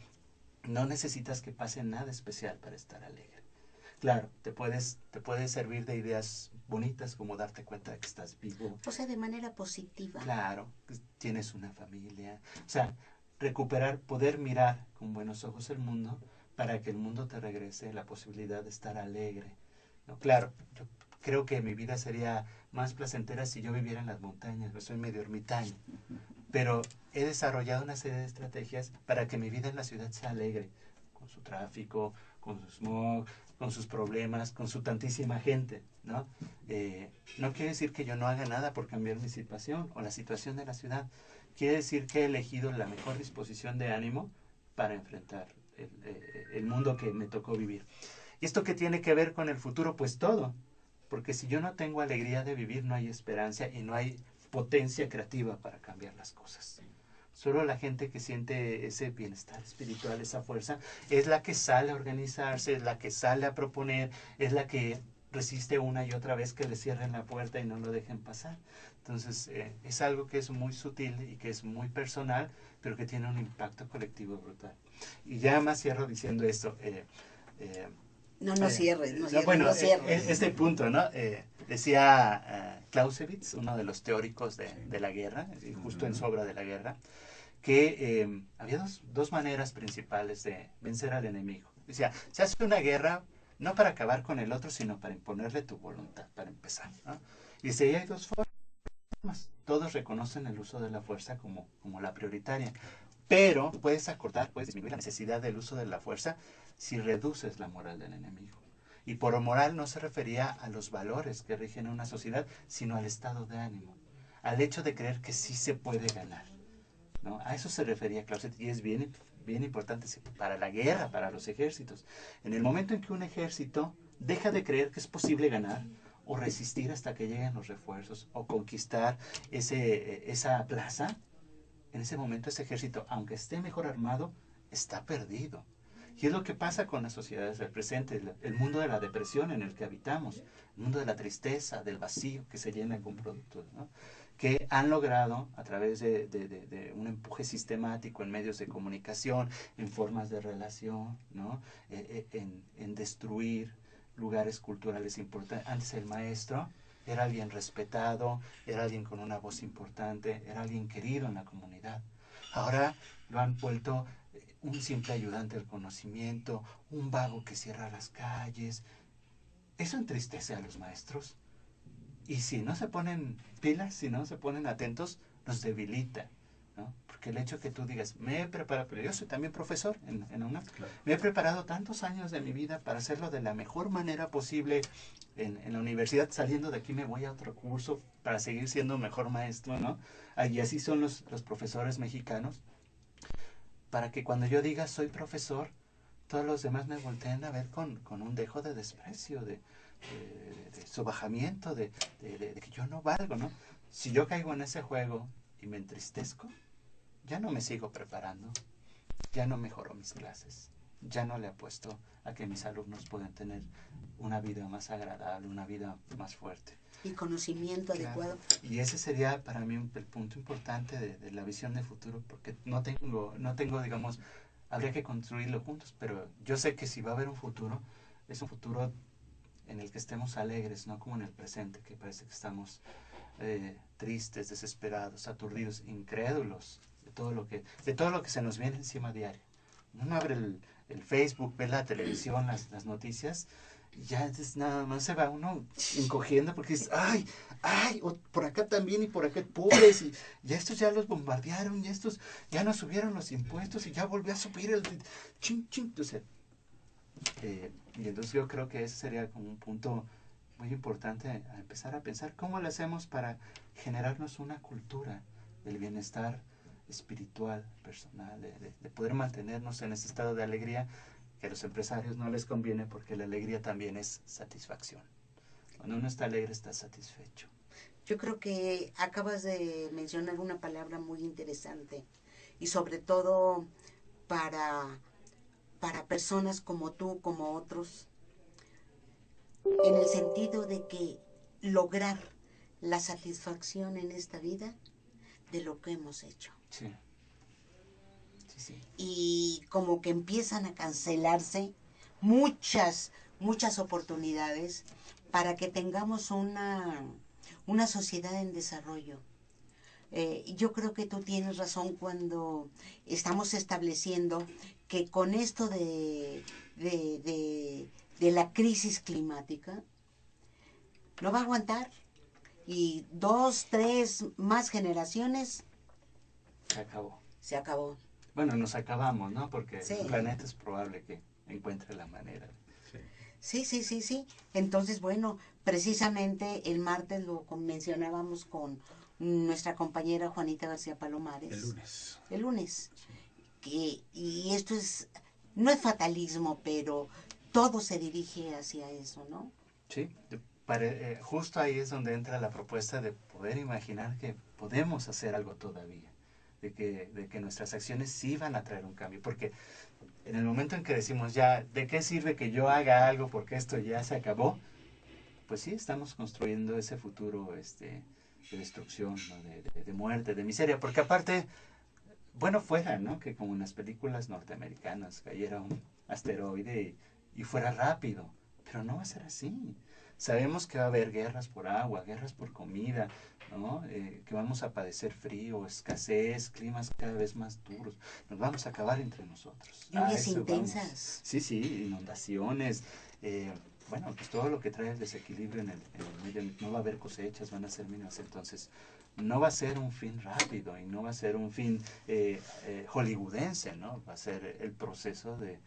No necesitas que pase nada especial para estar alegre. Claro, te puedes servir de ideas bonitas como darte cuenta de que estás vivo. O sea, de manera positiva. Claro, que tienes una familia. O sea, poder mirar con buenos ojos el mundo para que el mundo te regrese la posibilidad de estar alegre, ¿no? Claro, yo creo que mi vida sería más placentera si yo viviera en las montañas, yo soy medio ermitaño, pero he desarrollado una serie de estrategias para que mi vida en la ciudad sea alegre, con su tráfico, con su smog, con sus problemas, con su tantísima gente, ¿no? No quiere decir que yo no haga nada por cambiar mi situación o la situación de la ciudad. Quiere decir que he elegido la mejor disposición de ánimo para enfrentar el mundo que me tocó vivir. ¿Y esto qué tiene que ver con el futuro? Pues todo. Porque si yo no tengo alegría de vivir, no hay esperanza y no hay potencia creativa para cambiar las cosas. Solo la gente que siente ese bienestar espiritual, esa fuerza, es la que sale a organizarse, es la que sale a proponer, es la que resiste una y otra vez que le cierren la puerta y no lo dejen pasar. Entonces, es algo que es muy sutil y que es muy personal, pero que tiene un impacto colectivo brutal. Y ya más cierro diciendo esto. No cierres, no cierres, bueno, no cierres. este punto, ¿no? Decía Clausewitz, uno de los teóricos de la guerra, justo en su obra de la guerra, que había dos maneras principales de vencer al enemigo. Decía, se hace una guerra no para acabar con el otro, sino para imponerle tu voluntad, para empezar, ¿no? Y dice, y hay dos formas. Todos reconocen el uso de la fuerza como la prioritaria, pero puedes disminuir la necesidad del uso de la fuerza si reduces la moral del enemigo. Y por moral no se refería a los valores que rigen una sociedad, sino al estado de ánimo, al hecho de creer que sí se puede ganar, ¿no? A eso se refería Clausewitz, y es bien importante para la guerra, para los ejércitos. En el momento en que un ejército deja de creer que es posible ganar, o resistir hasta que lleguen los refuerzos, o conquistar esa plaza, en ese momento ese ejército, aunque esté mejor armado, está perdido. Y es lo que pasa con las sociedades del presente, el mundo de la depresión en el que habitamos, el mundo de la tristeza, del vacío que se llena con productos, ¿no? Que han logrado, a través de un empuje sistemático en medios de comunicación, en formas de relación, ¿no? En destruir lugares culturales importantes. Antes el maestro era alguien respetado, era alguien con una voz importante, era alguien querido en la comunidad. Ahora lo han vuelto un simple ayudante del conocimiento, un vago que cierra las calles. Eso entristece a los maestros. Y si no se ponen pilas, si no se ponen atentos, nos debilita, ¿no? Porque el hecho que tú digas, me he preparado, pero yo soy también profesor en UNAM, claro. Me he preparado tantos años de mi vida para hacerlo de la mejor manera posible en la universidad. Saliendo de aquí me voy a otro curso para seguir siendo mejor maestro, ¿no? Y así son los profesores mexicanos, para que cuando yo diga soy profesor, todos los demás me volteen a ver con un dejo de desprecio, de sobajamiento, de que yo no valgo, ¿no? Si yo caigo en ese juego y me entristezco, ya no me sigo preparando, ya no mejoro mis clases, ya no le apuesto a que mis alumnos puedan tener una vida más agradable, una vida más fuerte. Y conocimiento adecuado. Y ese sería para mí el punto importante de la visión de futuro, porque no tengo, digamos, habría que construirlo juntos, pero yo sé que si va a haber un futuro, es un futuro en el que estemos alegres, no como en el presente, que parece que estamos tristes, desesperados, aturdidos, incrédulos de todo lo que se nos viene encima diario. Uno abre el Facebook, ve la televisión, las noticias, y ya es nada más se va uno encogiendo porque dice, ay, por acá también y por acá pobres, y ya estos ya los bombardearon, ya estos ya nos subieron los impuestos y ya volvió a subir el chin, chin. Entonces, y entonces yo creo que ese sería como un punto muy importante a empezar a pensar cómo lo hacemos para generarnos una cultura del bienestar espiritual, personal, de poder mantenernos en ese estado de alegría que a los empresarios no les conviene porque la alegría también es satisfacción. Cuando uno está alegre está satisfecho. Yo creo que acabas de mencionar una palabra muy interesante y sobre todo para personas como tú, como otros, en el sentido de que lograr la satisfacción en esta vida de lo que hemos hecho. Sí. Sí, sí. Y como que empiezan a cancelarse muchas oportunidades para que tengamos una sociedad en desarrollo. Yo creo que tú tienes razón cuando estamos estableciendo que con esto de la crisis climática no va a aguantar y 2, 3 más generaciones Se acabó. se acabó. Bueno, nos acabamos, ¿no? Porque Sí. el planeta es probable que encuentre la manera. Sí. Sí. Entonces, bueno, precisamente el martes lo mencionábamos con nuestra compañera Juanita García Palomares. El lunes. El lunes. Y esto no es fatalismo, pero todo se dirige hacia eso, ¿no? Sí, justo ahí es donde entra la propuesta de poder imaginar que podemos hacer algo todavía, de que nuestras acciones sí van a traer un cambio, porque en el momento en que decimos ya, ¿de qué sirve que yo haga algo porque esto ya se acabó? Pues sí, estamos construyendo ese futuro de destrucción, ¿no? de muerte, de miseria, porque aparte, bueno, fuera, ¿no? Que como en las películas norteamericanas cayera un asteroide y fuera rápido, pero no va a ser así. Sabemos que va a haber guerras por agua, guerras por comida, ¿no? Que vamos a padecer frío, escasez, climas cada vez más duros. Nos vamos a acabar entre nosotros. Lluvias A eso intensas. vamos. Sí, inundaciones. Bueno, pues todo lo que trae el desequilibrio en el medio, no va a haber cosechas, van a ser mínimas. Entonces, no va a ser un fin rápido y no va a ser un fin hollywoodense, ¿no? Va a ser el proceso de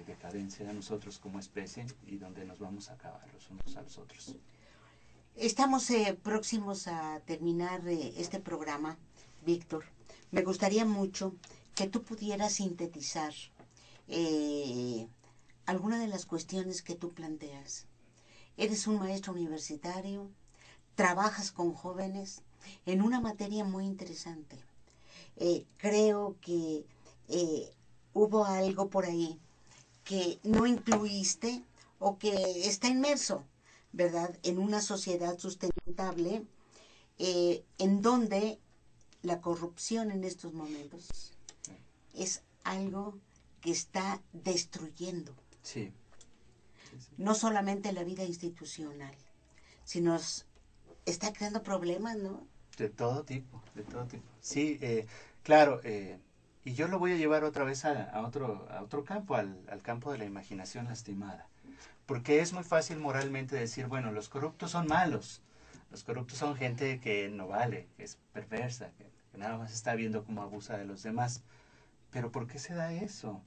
decadencia de nosotros como especie y donde nos vamos a acabar los unos a los otros. Estamos próximos a terminar este programa, Víctor. Me gustaría mucho que tú pudieras sintetizar alguna de las cuestiones que tú planteas. Eres un maestro universitario, trabajas con jóvenes en una materia muy interesante. Creo que hubo algo por ahí que no incluiste o que está inmerso, ¿verdad?, en una sociedad sustentable en donde la corrupción en estos momentos es algo que está destruyendo Sí. no solamente la vida institucional, sino está creando problemas, ¿no? De todo tipo, de todo tipo. Sí, claro, y yo lo voy a llevar otra vez a otro campo, al campo de la imaginación lastimada. Porque es muy fácil moralmente decir, bueno, los corruptos son malos, los corruptos son gente que no vale, que es perversa, que nada más está viendo cómo abusa de los demás. Pero ¿por qué se da eso?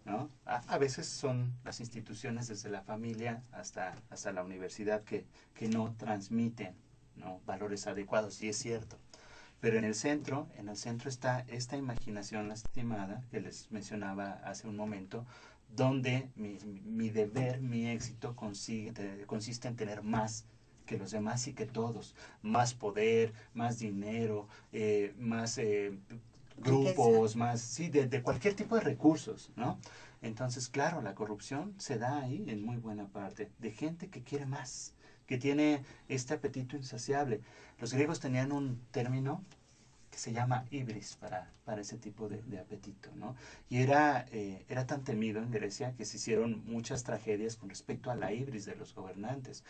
¿No? A veces son las instituciones desde la familia hasta la universidad que no transmiten, ¿no?, valores adecuados, y es cierto. Pero en el centro está esta imaginación lastimada que les mencionaba hace un momento, donde mi deber, mi éxito consiste en tener más que los demás y que todos, más poder, más dinero, más grupos, más, sí, de cualquier tipo de recursos, ¿no? Entonces, claro, la corrupción se da ahí en muy buena parte, de gente que quiere más, que tiene este apetito insaciable. Los griegos tenían un término que se llama ibris para ese tipo de apetito, ¿no? Y era tan temido en Grecia que se hicieron muchas tragedias con respecto a la ibris de los gobernantes.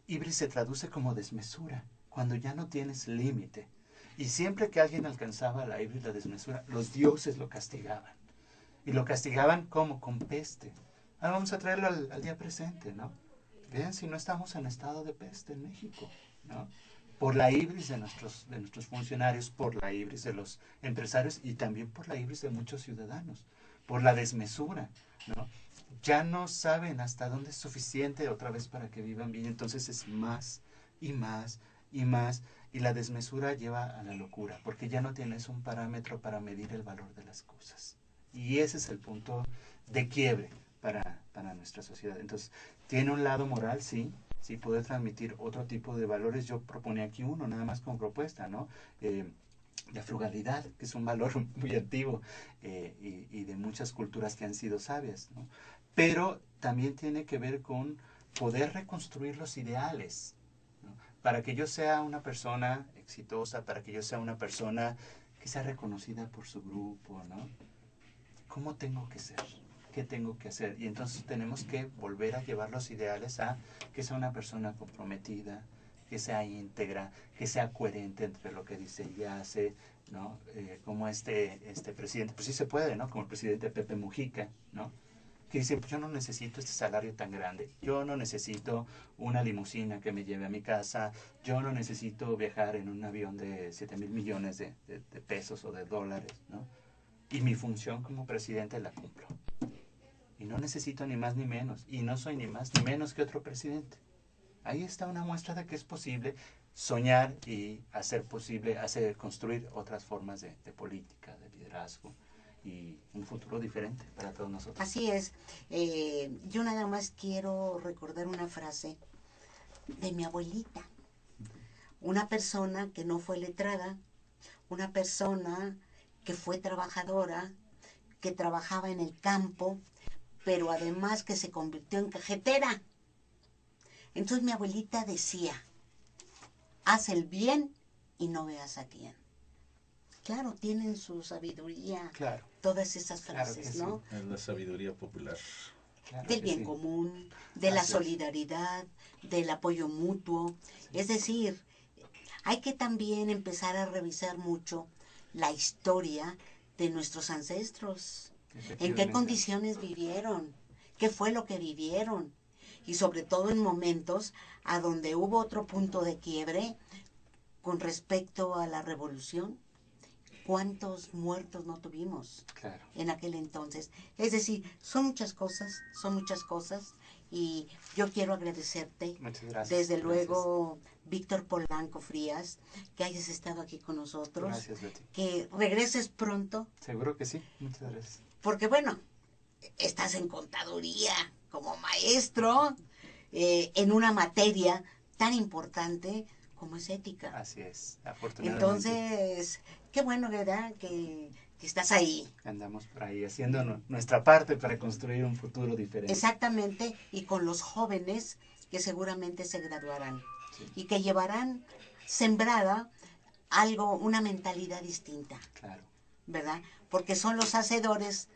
Ibris se traduce como desmesura, cuando ya no tienes límite. Y siempre que alguien alcanzaba la ibris, la desmesura, los dioses lo castigaban. Y lo castigaban como con peste. Ahora vamos a traerlo al día presente, ¿no? Vean si no estamos en estado de peste en México, ¿no? Por la ibris de nuestros funcionarios, por la ibris de los empresarios y también por la ibris de muchos ciudadanos, por la desmesura, ¿no? Ya no saben hasta dónde es suficiente otra vez para que vivan bien, entonces es más y más y más, y la desmesura lleva a la locura, porque ya no tienes un parámetro para medir el valor de las cosas. Y ese es el punto de quiebre para nuestra sociedad. Entonces, tiene un lado moral, sí puede transmitir otro tipo de valores. Yo proponía aquí uno, nada más como propuesta, ¿no? La frugalidad, que es un valor muy antiguo y de muchas culturas que han sido sabias, ¿no? Pero también tiene que ver con poder reconstruir los ideales, ¿no? Para que yo sea una persona exitosa, para que yo sea una persona que sea reconocida por su grupo, ¿no? ¿Cómo tengo que ser? ¿Qué tengo que hacer? Y entonces tenemos que volver a llevar los ideales a que sea una persona comprometida, que sea íntegra, que sea coherente entre lo que dice y hace, ¿no? Como este presidente, pues sí se puede, ¿no? Como el presidente Pepe Mujica, ¿no? Que dice, pues yo no necesito este salario tan grande, yo no necesito una limusina que me lleve a mi casa, yo no necesito viajar en un avión de 7,000 millones de pesos o de dólares, ¿no? Y mi función como presidente la cumplo. Y no necesito ni más ni menos. Y no soy ni más ni menos que otro presidente. Ahí está una muestra de que es posible soñar y hacer posible, construir otras formas de política, de liderazgo y un futuro diferente para todos nosotros. Así es. Yo nada más quiero recordar una frase de mi abuelita. Una persona que no fue letrada, una persona que fue trabajadora, que trabajaba en el campo, pero además que se convirtió en cajetera. Entonces mi abuelita decía, haz el bien y no veas a quién. Claro, tienen su sabiduría, claro, todas esas frases, claro, ¿no? Sí. Es la sabiduría popular. Claro Del que bien sí. común, de la solidaridad, del apoyo mutuo. Es decir, hay que también empezar a revisar mucho la historia de nuestros ancestros. ¿En qué condiciones vivieron? ¿Qué fue lo que vivieron? Y sobre todo en momentos a donde hubo otro punto de quiebre con respecto a la revolución. ¿Cuántos muertos no tuvimos en aquel entonces? Es decir, son muchas cosas y yo quiero agradecerte. Muchas gracias. Desde luego, Víctor Polanco Frías, que hayas estado aquí con nosotros. Gracias, Betty. Que regreses pronto. Seguro que sí. Muchas gracias. Porque bueno, estás en contaduría como maestro en una materia tan importante como es ética. Así es, afortunadamente. Entonces, qué bueno, ¿verdad? Que estás ahí. Andamos por ahí haciendo nuestra parte para construir un futuro diferente. Exactamente, y con los jóvenes que seguramente se graduarán y que llevarán sembrada algo, una mentalidad distinta. Claro. ¿Verdad? Porque son los hacedores,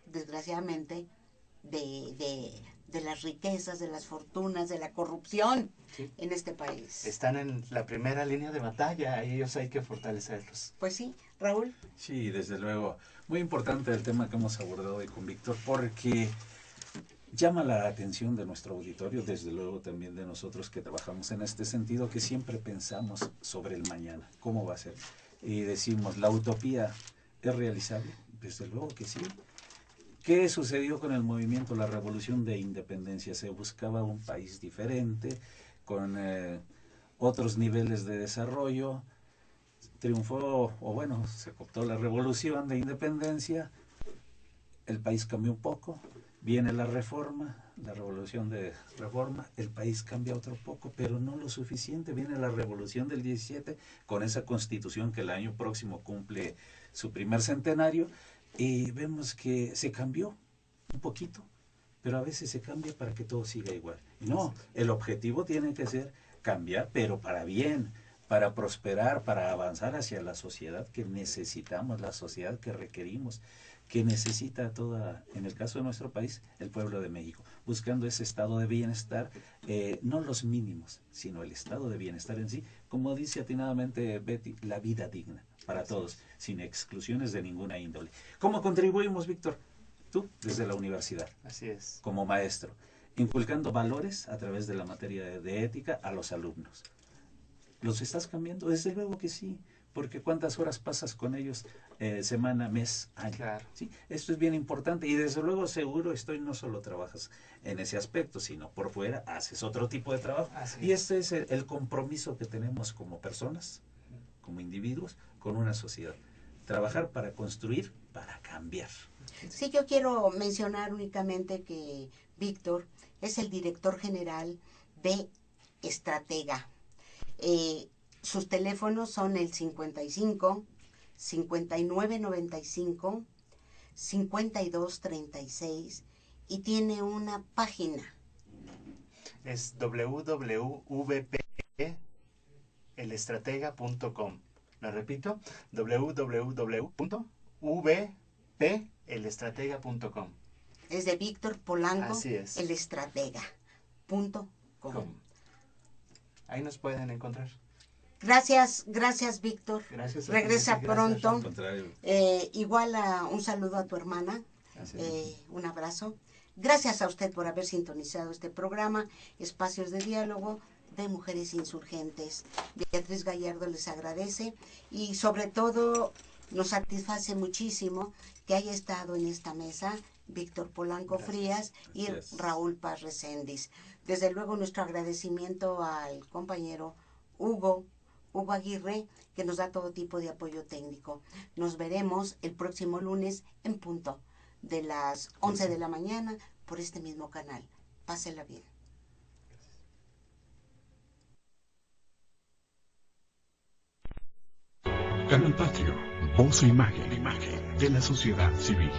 desgraciadamente, de las riquezas, de las fortunas, de la corrupción en este país. Están en la primera línea de batalla, a ellos hay que fortalecerlos. Pues sí, Raúl. Sí, desde luego. Muy importante el tema que hemos abordado hoy con Víctor, porque llama la atención de nuestro auditorio, desde luego también de nosotros que trabajamos en este sentido, que siempre pensamos sobre el mañana, cómo va a ser. Y decimos, ¿la utopía es realizable? Desde luego que sí. ¿Qué sucedió con el movimiento, la revolución de independencia? Se buscaba un país diferente, con otros niveles de desarrollo. Triunfó, o bueno, se optó la revolución de independencia, el país cambió un poco, viene la reforma, la revolución de reforma, el país cambia otro poco, pero no lo suficiente, viene la revolución del 17, con esa constitución que el año próximo cumple su primer centenario, y vemos que se cambió un poquito, pero a veces se cambia para que todo siga igual. No, el objetivo tiene que ser cambiar, pero para bien, para prosperar, para avanzar hacia la sociedad que necesitamos, la sociedad que requerimos, que necesita toda, en el caso de nuestro país, el pueblo de México, buscando ese estado de bienestar, no los mínimos, sino el estado de bienestar en sí, como dice atinadamente Betty, la vida digna para todos, sin exclusiones de ninguna índole. ¿Cómo contribuimos, Víctor? Tú, desde la universidad. Así es. Como maestro, inculcando valores a través de la materia de ética a los alumnos. ¿Los estás cambiando? Desde luego que sí, porque ¿cuántas horas pasas con ellos semana, mes, año? Claro. ¿Sí? Esto es bien importante y desde luego seguro no solo trabajas en ese aspecto, sino por fuera haces otro tipo de trabajo. Así Y es. este es el compromiso que tenemos como personas, como individuos, con una sociedad. Trabajar para construir, para cambiar. Sí, yo quiero mencionar únicamente que Víctor es el director general de Estratega. Sus teléfonos son el 55 59 95 52 36 y tiene una página. Es www.vpelestratega.com. Lo repito, www.vpelestratega.com. Es de Víctor Polanco, Así es. elestratega.com. Ahí nos pueden encontrar. Gracias, Víctor. Gracias a ti, Regresa Betty, gracias. pronto. Al contrario. Igual un saludo a tu hermana. Un abrazo. Gracias a usted por haber sintonizado este programa, Espacios de Diálogo de Mujeres Insurgentes. Beatriz Gallardo les agradece y sobre todo nos satisface muchísimo que haya estado en esta mesa Víctor Polanco Frías y Raúl Paz Recendis. Desde luego nuestro agradecimiento al compañero Hugo Aguirre, que nos da todo tipo de apoyo técnico. Nos veremos el próximo lunes en punto de las 11 de la mañana por este mismo canal. Pásela bien. Canal Patrio, voz e imagen de la sociedad civil.